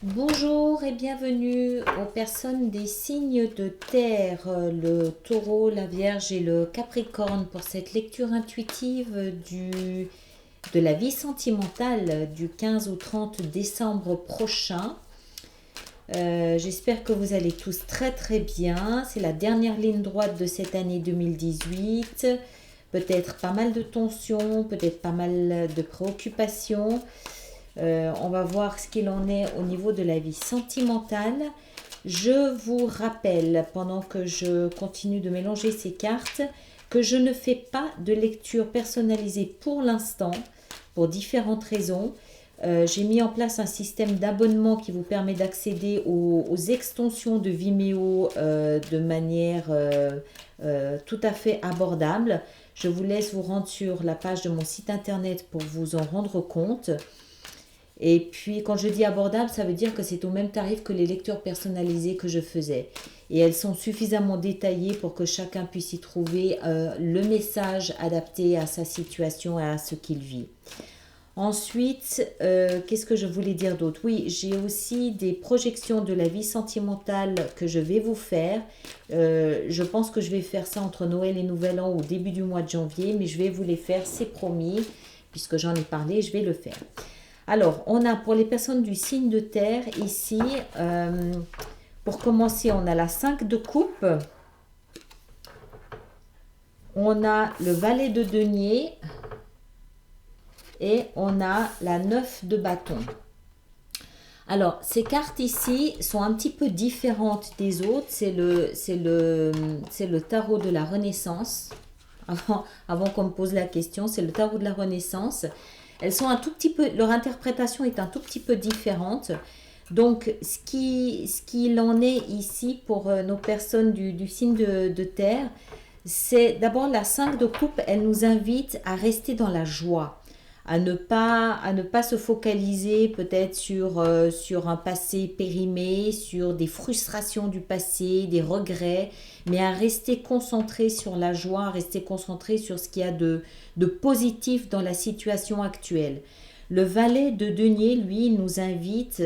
Bonjour et bienvenue aux personnes des signes de terre, le taureau, la vierge et le capricorne pour cette lecture intuitive de la vie sentimentale du 15 au 30 décembre prochain. J'espère que vous allez tous très très bien. C'est la dernière ligne droite de cette année 2018. Peut-être pas mal de tensions, peut-être pas mal de préoccupations. On va voir ce qu'il en est au niveau de la vie sentimentale. Je vous rappelle, pendant que je continue de mélanger ces cartes, que je ne fais pas de lecture personnalisée pour l'instant, pour différentes raisons. J'ai mis en place un système d'abonnement qui vous permet d'accéder aux extensions de Vimeo de manière tout à fait abordable. Je vous laisse vous rendre sur la page de mon site internet pour vous en rendre compte. Et puis, quand je dis abordable, ça veut dire que c'est au même tarif que les lectures personnalisées que je faisais. Et elles sont suffisamment détaillées pour que chacun puisse y trouver le message adapté à sa situation et à ce qu'il vit. Ensuite, qu'est-ce que je voulais dire d'autre? Oui, j'ai aussi des projections de la vie sentimentale que je vais vous faire. Je pense que je vais faire ça entre Noël et Nouvel An au début du mois de janvier, mais je vais vous les faire, c'est promis, puisque j'en ai parlé, je vais le faire. Alors, on a pour les personnes du signe de terre ici, pour commencer, on a la 5 de coupe, on a le valet de denier et on a la 9 de bâton. Alors, ces cartes ici sont un petit peu différentes des autres. C'est le tarot de la Renaissance. Avant qu'on me pose la question, c'est le tarot de la Renaissance. Elles sont un tout petit peu, leur interprétation est un tout petit peu différente. Donc, ce qu'il en est ici pour nos personnes du signe de terre, c'est d'abord la 5 de coupe, elle nous invite à rester dans la joie, à ne pas se focaliser peut-être sur un passé périmé, sur des frustrations du passé, des regrets, mais à rester concentré sur la joie, à rester concentré sur ce qu'il y a de positif dans la situation actuelle. Le valet de denier, lui, nous invite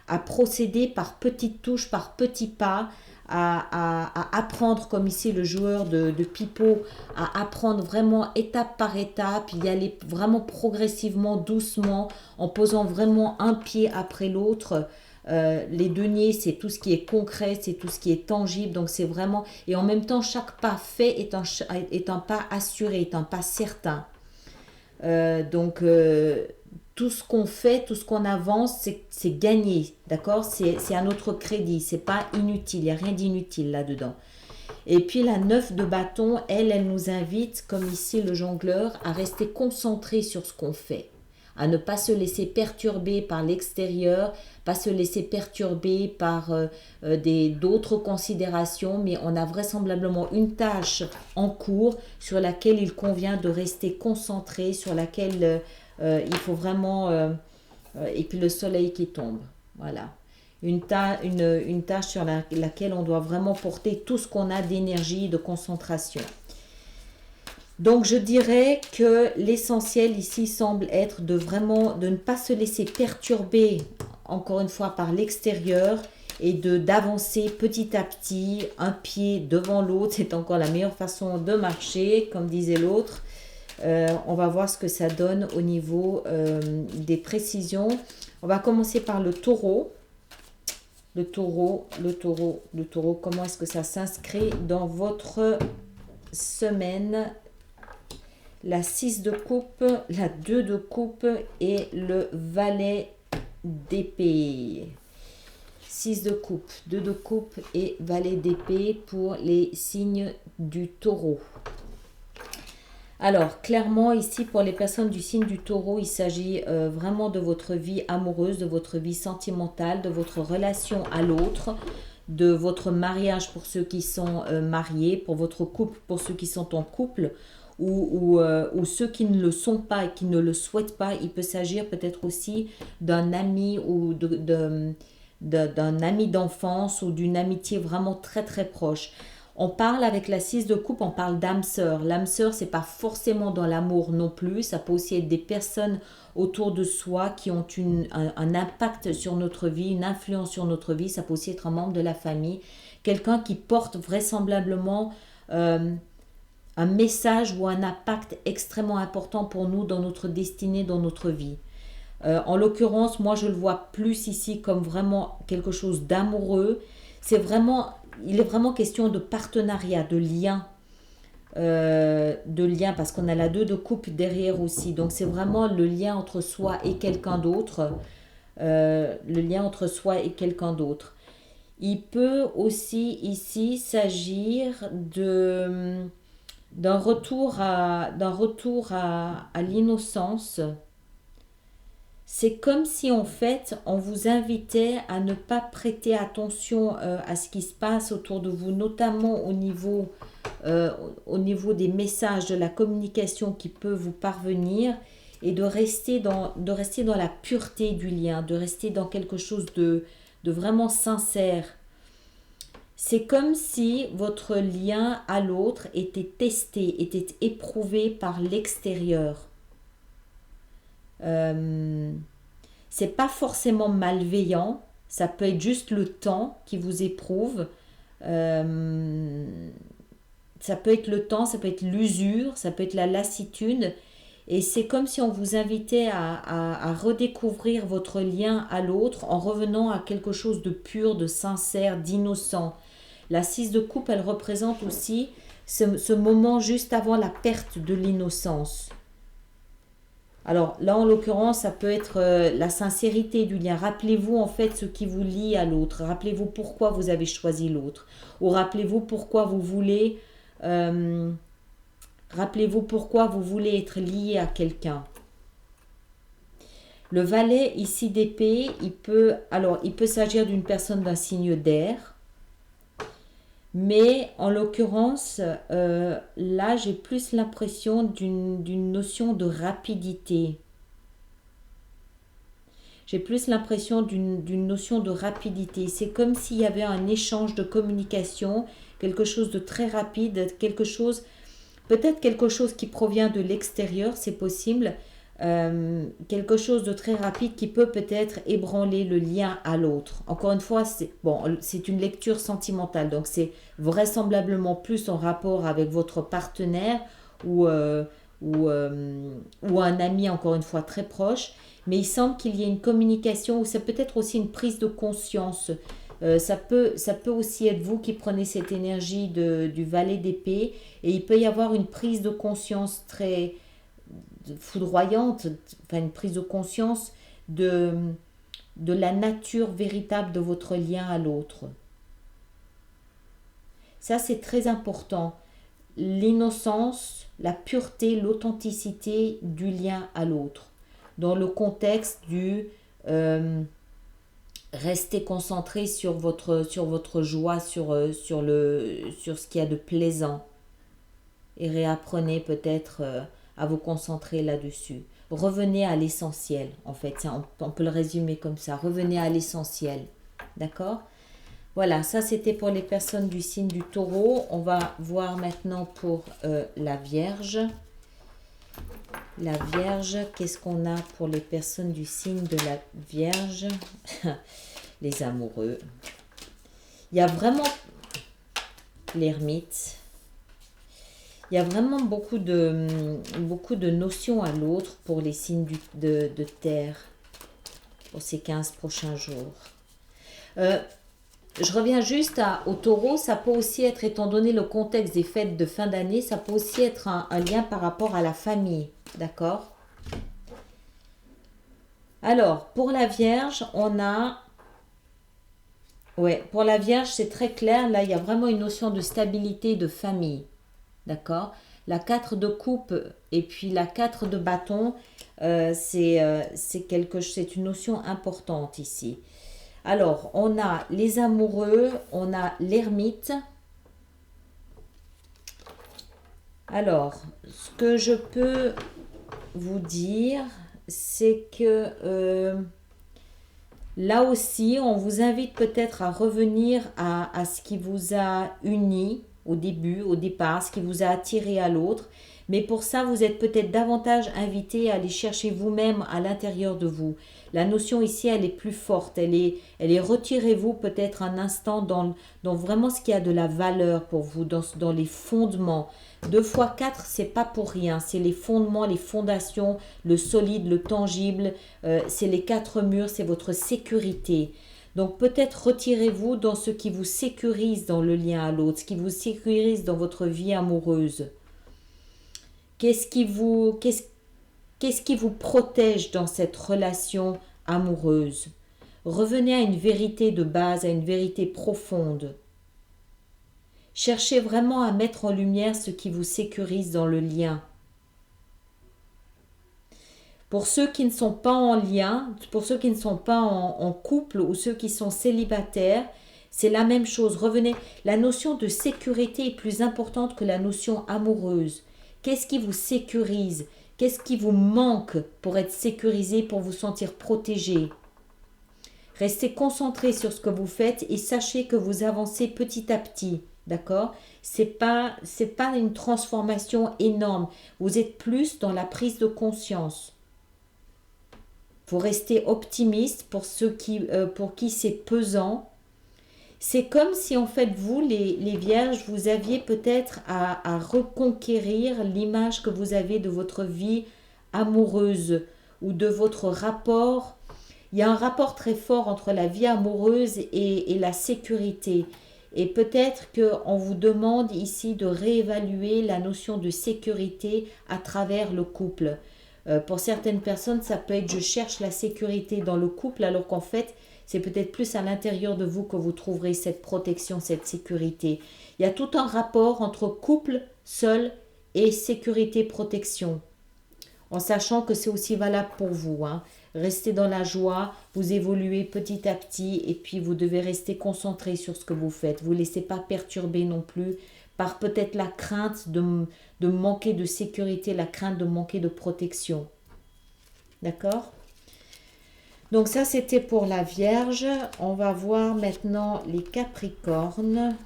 à procéder par petites touches, par petits pas, à apprendre, comme ici le joueur de pipeau, à apprendre vraiment étape par étape, y aller vraiment progressivement, doucement, en posant vraiment un pied après l'autre. Les deniers, c'est tout ce qui est concret, c'est tout ce qui est tangible, donc c'est vraiment... Et en même temps, chaque pas fait est un pas assuré, est un pas certain. Donc, tout ce qu'on fait, tout ce qu'on avance, c'est gagné, d'accord? C'est à notre crédit, c'est pas inutile, il n'y a rien d'inutile là-dedans. Et puis la 9 de bâton, elle nous invite, comme ici le jongleur, à rester concentré sur ce qu'on fait, à ne pas se laisser perturber par l'extérieur, pas se laisser perturber par d'autres considérations, mais on a vraisemblablement une tâche en cours sur laquelle il convient de rester concentré, sur laquelle il faut vraiment... et puis le soleil qui tombe, voilà. Une tâche sur laquelle on doit vraiment porter tout ce qu'on a d'énergie, de concentration. Donc je dirais que l'essentiel ici semble être de ne pas se laisser perturber encore une fois par l'extérieur et d'avancer petit à petit, un pied devant l'autre. C'est encore la meilleure façon de marcher, comme disait l'autre. On va voir ce que ça donne au niveau des précisions. On va commencer par le taureau. Le taureau, comment est-ce que ça s'inscrit dans votre semaine? La 6 de coupe, la 2 de coupe et le valet d'épée. 6 de coupe, 2 de coupe et valet d'épée pour les signes du taureau. Alors, clairement, ici, pour les personnes du signe du taureau, il s'agit vraiment de votre vie amoureuse, de votre vie sentimentale, de votre relation à l'autre, de votre mariage pour ceux qui sont mariés, pour votre couple pour ceux qui sont en couple, ou ceux qui ne le sont pas et qui ne le souhaitent pas. Il peut s'agir peut-être aussi d'un ami ou d'un ami d'enfance ou d'une amitié vraiment très très proche. On parle avec la 6 de coupe, on parle d'âme sœur. L'âme sœur, c'est pas forcément dans l'amour non plus. Ça peut aussi être des personnes autour de soi qui ont un impact sur notre vie, une influence sur notre vie. Ça peut aussi être un membre de la famille. Quelqu'un qui porte vraisemblablement un message ou un impact extrêmement important pour nous dans notre destinée, dans notre vie. En l'occurrence, moi je le vois plus ici comme vraiment quelque chose d'amoureux. Il est vraiment question de partenariat, de lien parce qu'on a la 2 de coupe derrière aussi. Donc c'est vraiment le lien entre soi et quelqu'un d'autre. Le lien entre soi et quelqu'un d'autre. Il peut aussi ici s'agir d'un retour à l'innocence. C'est comme si en fait on vous invitait à ne pas prêter attention à ce qui se passe autour de vous, notamment au niveau des messages, de la communication qui peut vous parvenir, et de rester dans la pureté du lien, de rester dans quelque chose de vraiment sincère. C'est comme si votre lien à l'autre était testé, était éprouvé par l'extérieur. C'est pas forcément malveillant, ça peut être juste le temps qui vous éprouve. Ça peut être le temps, ça peut être l'usure, ça peut être la lassitude. Et c'est comme si on vous invitait à redécouvrir votre lien à l'autre en revenant à quelque chose de pur, de sincère, d'innocent. La 6 de coupe, elle représente aussi ce moment juste avant la perte de l'innocence. Alors là, en l'occurrence, ça peut être la sincérité du lien. Rappelez-vous en fait ce qui vous lie à l'autre. Rappelez-vous pourquoi vous avez choisi l'autre. Ou rappelez-vous pourquoi vous voulez... rappelez-vous pourquoi vous voulez être lié à quelqu'un. Le valet ici d'épée, il peut s'agir d'une personne d'un signe d'air. Mais en l'occurrence, là, j'ai plus l'impression d'une notion de rapidité. J'ai plus l'impression d'une notion de rapidité. C'est comme s'il y avait un échange de communication, quelque chose de très rapide, peut-être quelque chose qui provient de l'extérieur, c'est possible, quelque chose de très rapide qui peut peut-être ébranler le lien à l'autre. Encore une fois, c'est une lecture sentimentale, donc c'est vraisemblablement plus en rapport avec votre partenaire ou un ami, encore une fois très proche, mais il semble qu'il y ait une communication ou c'est peut-être aussi une prise de conscience. Ça peut aussi être vous qui prenez cette énergie du valet d'épée, et il peut y avoir une prise de conscience très foudroyante, enfin une prise de conscience de la nature véritable de votre lien à l'autre. Ça, c'est très important. L'innocence, la pureté, l'authenticité du lien à l'autre. Dans le contexte du rester concentré sur votre joie, sur ce qu'il y a de plaisant. Et réapprenez peut-être à vous concentrer là-dessus. Revenez à l'essentiel, en fait. On peut le résumer comme ça. Revenez à l'essentiel. D'accord ? Voilà, ça c'était pour les personnes du signe du taureau. On va voir maintenant pour la Vierge. La Vierge, qu'est-ce qu'on a pour les personnes du signe de la Vierge? Les amoureux. Il y a vraiment l'ermite. Il y a vraiment beaucoup de notions à l'autre pour les signes de terre pour ces 15 prochains jours. Je reviens juste au taureau. Ça peut aussi être, étant donné le contexte des fêtes de fin d'année, ça peut aussi être un lien par rapport à la famille. D'accord? Alors, pour la Vierge, on a... Ouais, pour la Vierge, c'est très clair. Là, il y a vraiment une notion de stabilité, de famille. D'accord? La 4 de coupe et puis la 4 de bâton, c'est une notion importante ici. Alors, on a les amoureux, on a l'ermite. Alors, ce que je peux vous dire, c'est que là aussi, on vous invite peut-être à revenir à ce qui vous a uni au début, au départ, ce qui vous a attiré à l'autre. Mais pour ça, vous êtes peut-être davantage invité à aller chercher vous-même à l'intérieur de vous. La notion ici, elle est plus forte. Elle est retirez-vous peut-être un instant dans vraiment ce qui a de la valeur pour vous, dans les fondements. 2 fois 4, c'est pas pour rien. C'est les fondements, les fondations, le solide, le tangible. C'est les 4 murs, c'est votre sécurité. Donc peut-être retirez-vous dans ce qui vous sécurise dans le lien à l'autre, ce qui vous sécurise dans votre vie amoureuse. Qu'est-ce qui vous protège dans cette relation amoureuse? Revenez à une vérité de base, à une vérité profonde. Cherchez vraiment à mettre en lumière ce qui vous sécurise dans le lien. Pour ceux qui ne sont pas en lien, pour ceux qui ne sont pas en couple ou ceux qui sont célibataires, c'est la même chose. Revenez, la notion de sécurité est plus importante que la notion amoureuse. Qu'est-ce qui vous sécurise? Qu'est-ce qui vous manque pour être sécurisé, pour vous sentir protégé? Restez concentré sur ce que vous faites et sachez que vous avancez petit à petit, d'accord? C'est pas une transformation énorme. Vous êtes plus dans la prise de conscience. Faut rester optimiste pour pour qui c'est pesant. C'est comme si en fait vous, les vierges, vous aviez peut-être à reconquérir l'image que vous avez de votre vie amoureuse ou de votre rapport. Il y a un rapport très fort entre la vie amoureuse et la sécurité. Et peut-être qu'on vous demande ici de réévaluer la notion de sécurité à travers le couple. Pour certaines personnes, ça peut être je cherche la sécurité dans le couple alors qu'en fait, c'est peut-être plus à l'intérieur de vous que vous trouverez cette protection, cette sécurité. Il y a tout un rapport entre couple seul et sécurité-protection. En sachant que c'est aussi valable pour vous. Restez dans la joie, vous évoluez petit à petit et puis vous devez rester concentré sur ce que vous faites. Vous ne laissez pas perturber non plus par peut-être la crainte de manquer de sécurité, la crainte de manquer de protection. D'accord ? Donc ça, c'était pour la Vierge. On va voir maintenant les Capricornes.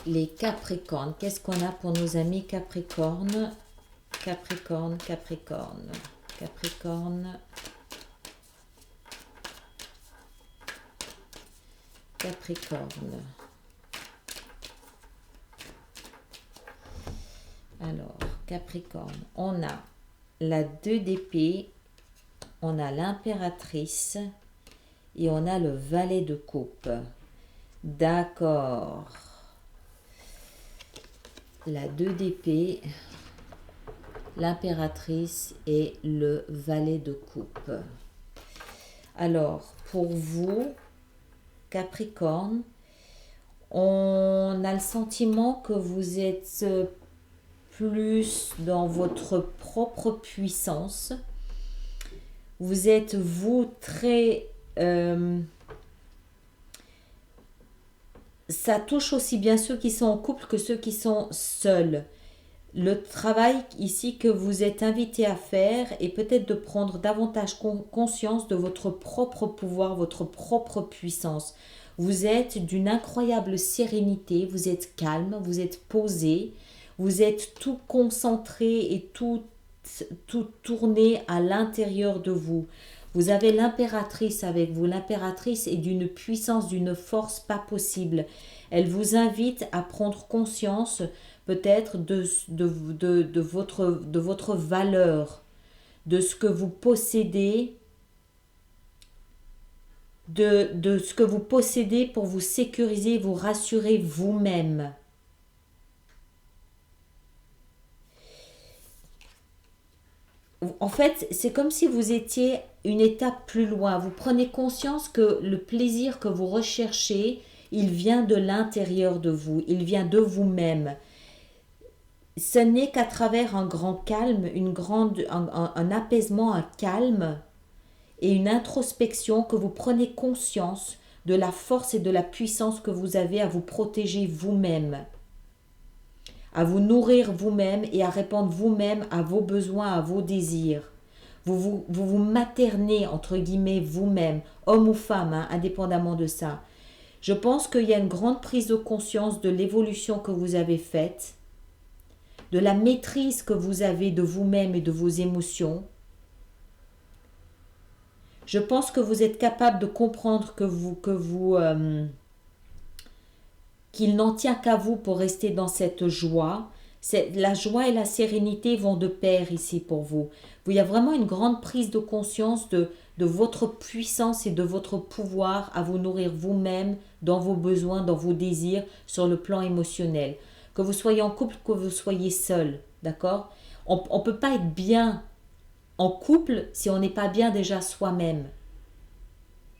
Les Capricornes. Qu'est-ce qu'on a pour nos amis Capricornes? Capricorne, Capricorne, Capricorne. Capricorne. Alors, Capricorne. On a la 2 d'épée. On a l'impératrice et on a le valet de coupe. D'accord. La 2 d'épée, l'impératrice et le valet de coupe. Alors, pour vous, Capricorne, on a le sentiment que vous êtes plus dans votre propre puissance. Vous êtes, vous, très... ça touche aussi bien ceux qui sont en couple que ceux qui sont seuls. Le travail ici que vous êtes invité à faire est peut-être de prendre davantage conscience de votre propre pouvoir, votre propre puissance. Vous êtes d'une incroyable sérénité, vous êtes calme, vous êtes posé, vous êtes tout concentré et tout tourné à l'intérieur de vous. Vous avez l'impératrice avec vous. L'impératrice est d'une puissance, d'une force pas possible. Elle vous invite à prendre conscience peut-être de votre valeur, de ce que vous possédez, de ce que vous possédez pour vous sécuriser, vous rassurer vous-même. En fait, c'est comme si vous étiez une étape plus loin. Vous prenez conscience que le plaisir que vous recherchez, il vient de l'intérieur de vous, il vient de vous-même. Ce n'est qu'à travers un grand calme, un apaisement, un calme et une introspection que vous prenez conscience de la force et de la puissance que vous avez à vous protéger vous-même, à vous nourrir vous-même et à répondre vous-même à vos besoins, à vos désirs. Vous maternez, entre guillemets, vous-même, homme ou femme, indépendamment de ça. Je pense qu'il y a une grande prise de conscience de l'évolution que vous avez faite, de la maîtrise que vous avez de vous-même et de vos émotions. Je pense que vous êtes capable de comprendre qu'il n'en tient qu'à vous pour rester dans cette joie. La joie et la sérénité vont de pair ici pour vous. Il y a vraiment une grande prise de conscience de votre puissance et de votre pouvoir à vous nourrir vous-même dans vos besoins, dans vos désirs, sur le plan émotionnel. Que vous soyez en couple, que vous soyez seul, d'accord? On ne peut pas être bien en couple si on n'est pas bien déjà soi-même.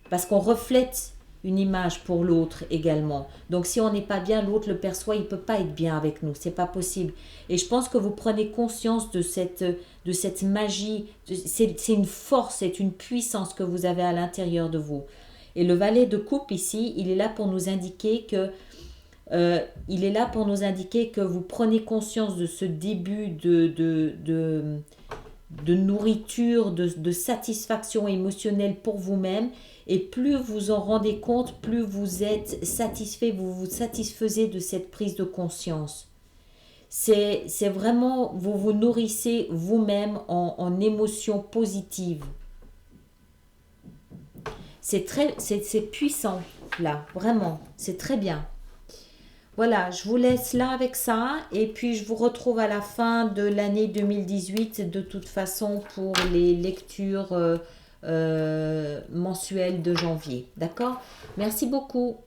Parce qu'on reflète une image pour l'autre également. Donc si on n'est pas bien, l'autre le perçoit, il ne peut pas être bien avec nous, c'est pas possible. Et je pense que vous prenez conscience de cette magie, c'est une force, c'est une puissance que vous avez à l'intérieur de vous. Et le valet de coupe ici, il est là pour nous indiquer que vous prenez conscience de ce début de nourriture, de satisfaction émotionnelle pour vous-même. Et plus vous en rendez compte, plus vous êtes satisfait, vous vous satisfaisez de cette prise de conscience. C'est vraiment, vous vous nourrissez vous-même en émotions positives. C'est puissant, là, vraiment, c'est très bien. Voilà, je vous laisse là avec ça et puis je vous retrouve à la fin de l'année 2018 de toute façon pour les lectures mensuelles de janvier. D'accord? Merci beaucoup.